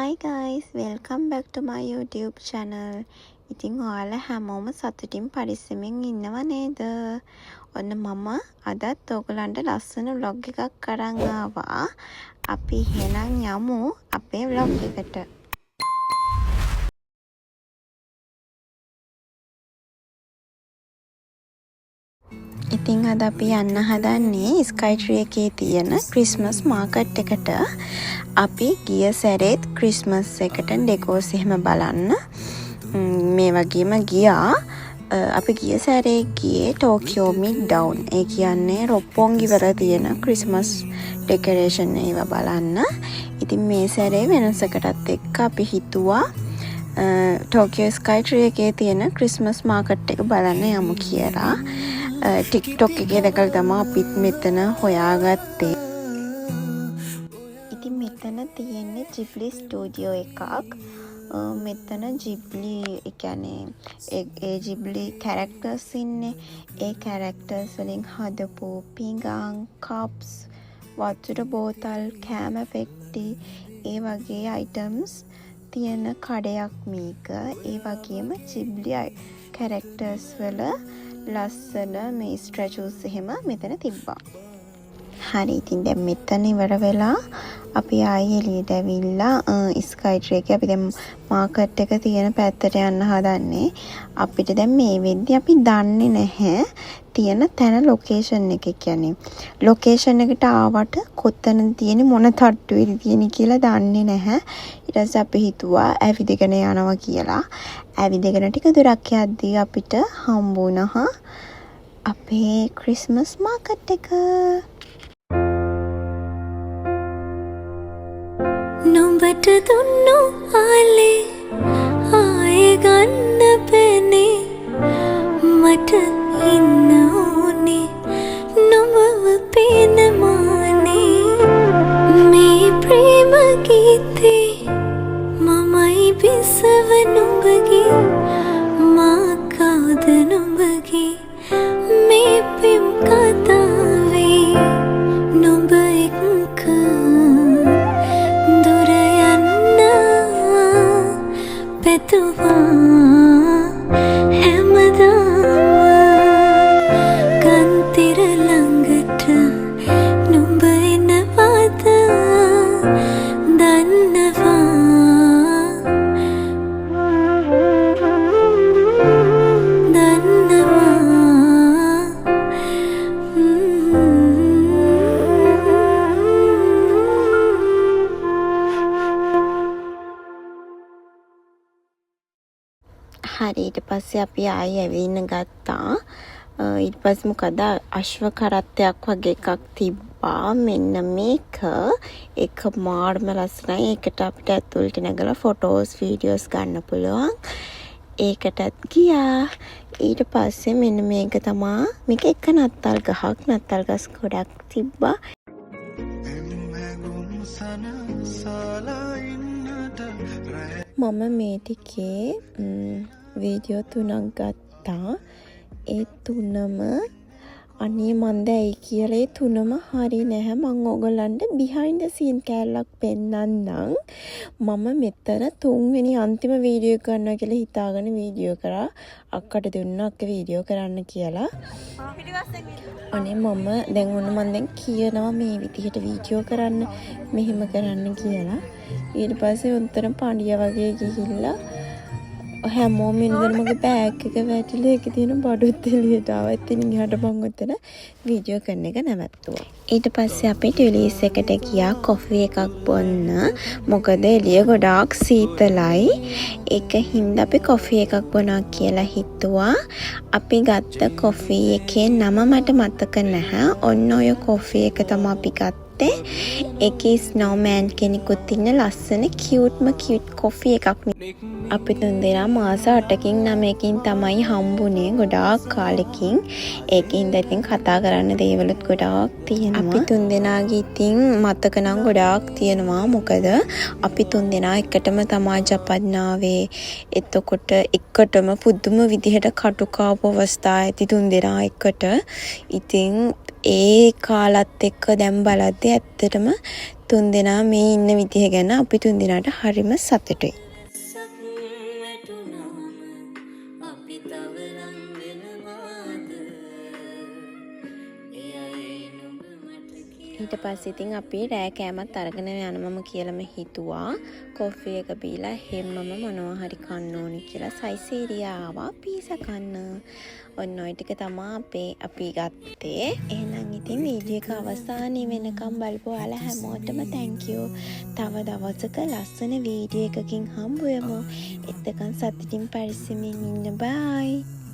Hi guys, welcome back to my YouTube channel. ඉතින් ඔයාලා හැමෝම සතුටින් පරිස්සමෙන් ඉන්නව නේද? ඔන්න මම අදත් ඔයගලන්ට ලස්සන vlog එකක් අරන් ආවා. අපි එහෙනම් යමු අපේ vlog එකට. ඉතින් අද අපි යන්න හදන්නේ ස්කයි ට්‍රී එකේ තියෙන ක්‍රිස්මස් මාකට් එකට. අපි ගිය සැරේත් ක්‍රිස්මස් එකට ඩෙකෝස් එහෙම බලන්න මේ වගේම ගියා. අපි ගිය සැරේ ගියේ ටෝකියෝ මිඩ්ටවුන්. ඒ කියන්නේ රොප්පොන්ගි වල තියෙන ක්‍රිස්මස් ඩෙකොරේෂන් ඒවා බලන්න. ඉතින් මේ සැරේ වෙනසකටත් එක්ක අපි හිතුවා ටෝකියෝ ස්කයි ට්‍රී එකේ තියෙන ක්‍රිස්මස් මාකට් එක බලන්න යමු කියලා. TikTok එකේ දැකලා තමයි අපිත් මෙතන හොයාගත්තේ. ඉතින් මෙතන තියෙන්නේ ජිබ්ලි ස්ටුඩියෝ එකක්. මෙතන ජිබ්ලි ඒ කියන්නේ ඒ ජිබ්ලි කැරක්ටර්ස් ඉන්නේ. ඒ කැරක්ටර්ස් වලින් හදපු පිඟාන්, කප්ස්, වතුර බෝතල්, කෑම පෙට්ටි ඒ වගේ අයිටම්ස් තියෙන කඩයක් මේක. ඒ වගේම ජිබ්ලි කැරක්ටර්ස් වල ලස්සන මේ ස්ට්‍රැචුස් එහෙම මෙතන තිබ්බා. හරි ඉතින් දැන් මෙතන ඉවර වෙලා අපි ආයේ එළියට ඇවිල්ලා ස්කයි ට්‍රී එකේ අපි දැන් මාකට් එක තියෙන පැත්තට යන්න හදන්නේ. අපිට දැන් මේ වෙද්දි අපි දන්නේ නැහැ තියෙන තැන ලොකේෂන් එක කියන්නේ. ලොකේෂන් එකට ආවට කොතනද තියෙන්නේ මොන තට්ටුවේද තියෙන්නේ කියලා දන්නේ නැහැ. ඊට පස්සේ අපි හිතුවා ඇවිදගෙන යනවා කියලා. ඇවිදගෙන ටික දුරක් යද්දී අපිට හම්බ වුණා අපේ ක්‍රිස්මස් මාකට් එක. නුඹට දුන්නු ආලේ ආයේ ගන්න බැනේ මට ඉන්න ඕනේ නුඹව පේනමානේ මේ ප්‍රේම ගීතේ මමයි බිසව නුඹගේ මා කවුද නුඹගේ මේ පෙම් කතාවේ නුඹ එක්ක හරි ඊට පස්සේ අපි ආයේ ඇවිදින්න ගත්තා. ඊට පස්සේ මොකද අශ්ව කරත්තයක් වගේ එකක් තිබ්බා. මෙන්න මේක එක මාර්ම ලස්සනයි. ඒකට අපිට ඇතුළට නැගලා ෆොටෝස් වීඩියෝස් ගන්න පුළුවන්. ඒකටත් ගියා. ඊට පස්සේ මෙන්න මේක තමයි මේක එක නත්තල් ගහක්. නත්තල් ගස් ගොඩක් තිබ්බා. මම මේ ටිකේ වීඩියෝ 3ක් ගත්තා. ඒ 3ම අනේ මන්ද ඇයි කියලා ඒ 3ම හරි නැහැ. මම ඔයගලන්ට behind the scene කැලලක් පෙන්නන්නම්. මම මෙතන 3 වෙනි අන්තිම වීඩියෝ කරනවා කියලා හිතාගෙන වීඩියෝ කරා. අක්කට දුන්නා අක්ක වීඩියෝ කරන්න කියලා. අනේ මම දැන් කියනවා මේ විදිහට වීඩියෝ කරන්න මෙහෙම කරන්න කියලා. ඊට පස්සේ උන්තර පාඩිය වගේ ගිහිල්ලා හැමෝම ඉඳන් මගේ බෑග් එක වැටිලා ඒකේ තියෙන බඩුත් එළියට ආවා. ඉතින් එහාට මම උතන වීඩියෝ කරන එක නැවැත්තුවා. ඊට පස්සේ අපි ටුලිස් එකට ගියා කොෆි එකක් බොන්න. මොකද එළිය ගොඩාක් සීතලයි. ඒක හින්දා අපි කොෆි එකක් බොනවා කියලා හිතුවා. අපි ගත්ත කොෆි එකේ නම මට මතක නැහැ. ඔන්න ඔය කොෆි එක තමයි අපි ගත්තේ. ඒකේ ස්නෝමෑන් කෙනෙකුත් ඉන්න ලස්සන කියුට්ම කියුට් කොෆි එකක්. අපි තුන්දෙනා මාස 8කින් 9කින් තමයි හම්බුනේ ගොඩාක් කාලෙකින්. ඒකින්ද ඉතින් කතා කරන්න දේවලුත් ගොඩාක් තියෙනවා. අපි තුන්දෙනාගේ ඉතින් මතක නම් ගොඩාක් තියෙනවා. මොකද අපි තුන්දෙනා එකටම තමයි ජපන් ආවේ. එතකොට එකටම පුදුම විදිහට කටුකාපු අවස්ථා ඇති තුන්දෙනා එකට. ඉතින් ඒ කාලත් එක්ක දැන් බලද්දී ඇත්තටම තුන්දෙනා මේ ඉන්න විදිහ ගැන අපි තුන්දෙනාට හරිම සතුටුයි. ඊට පස්සේ ඉතින් අපි රෑ කෑමත් අරගෙන යනමම කියලාම හිතුවා. කොෆි එක බීලා හැමම මොනවා හරි කන්න ඕනි කියලා සයිසීරියා ආවා පීසා කන්න. ඔන්න ඔය ටික තමයි අපි ගත්තේ. එහෙනම් ඉතින් වීඩියෝ එක අවසානයේ වෙනකම් බලපු ඔයාලා හැමෝටම thank you. තව දවසක ලස්සන වීඩියෝ එකකින් හම්බ වෙමු. එතකන් සතුටින් පරිස්සමින් ඉන්න. bye.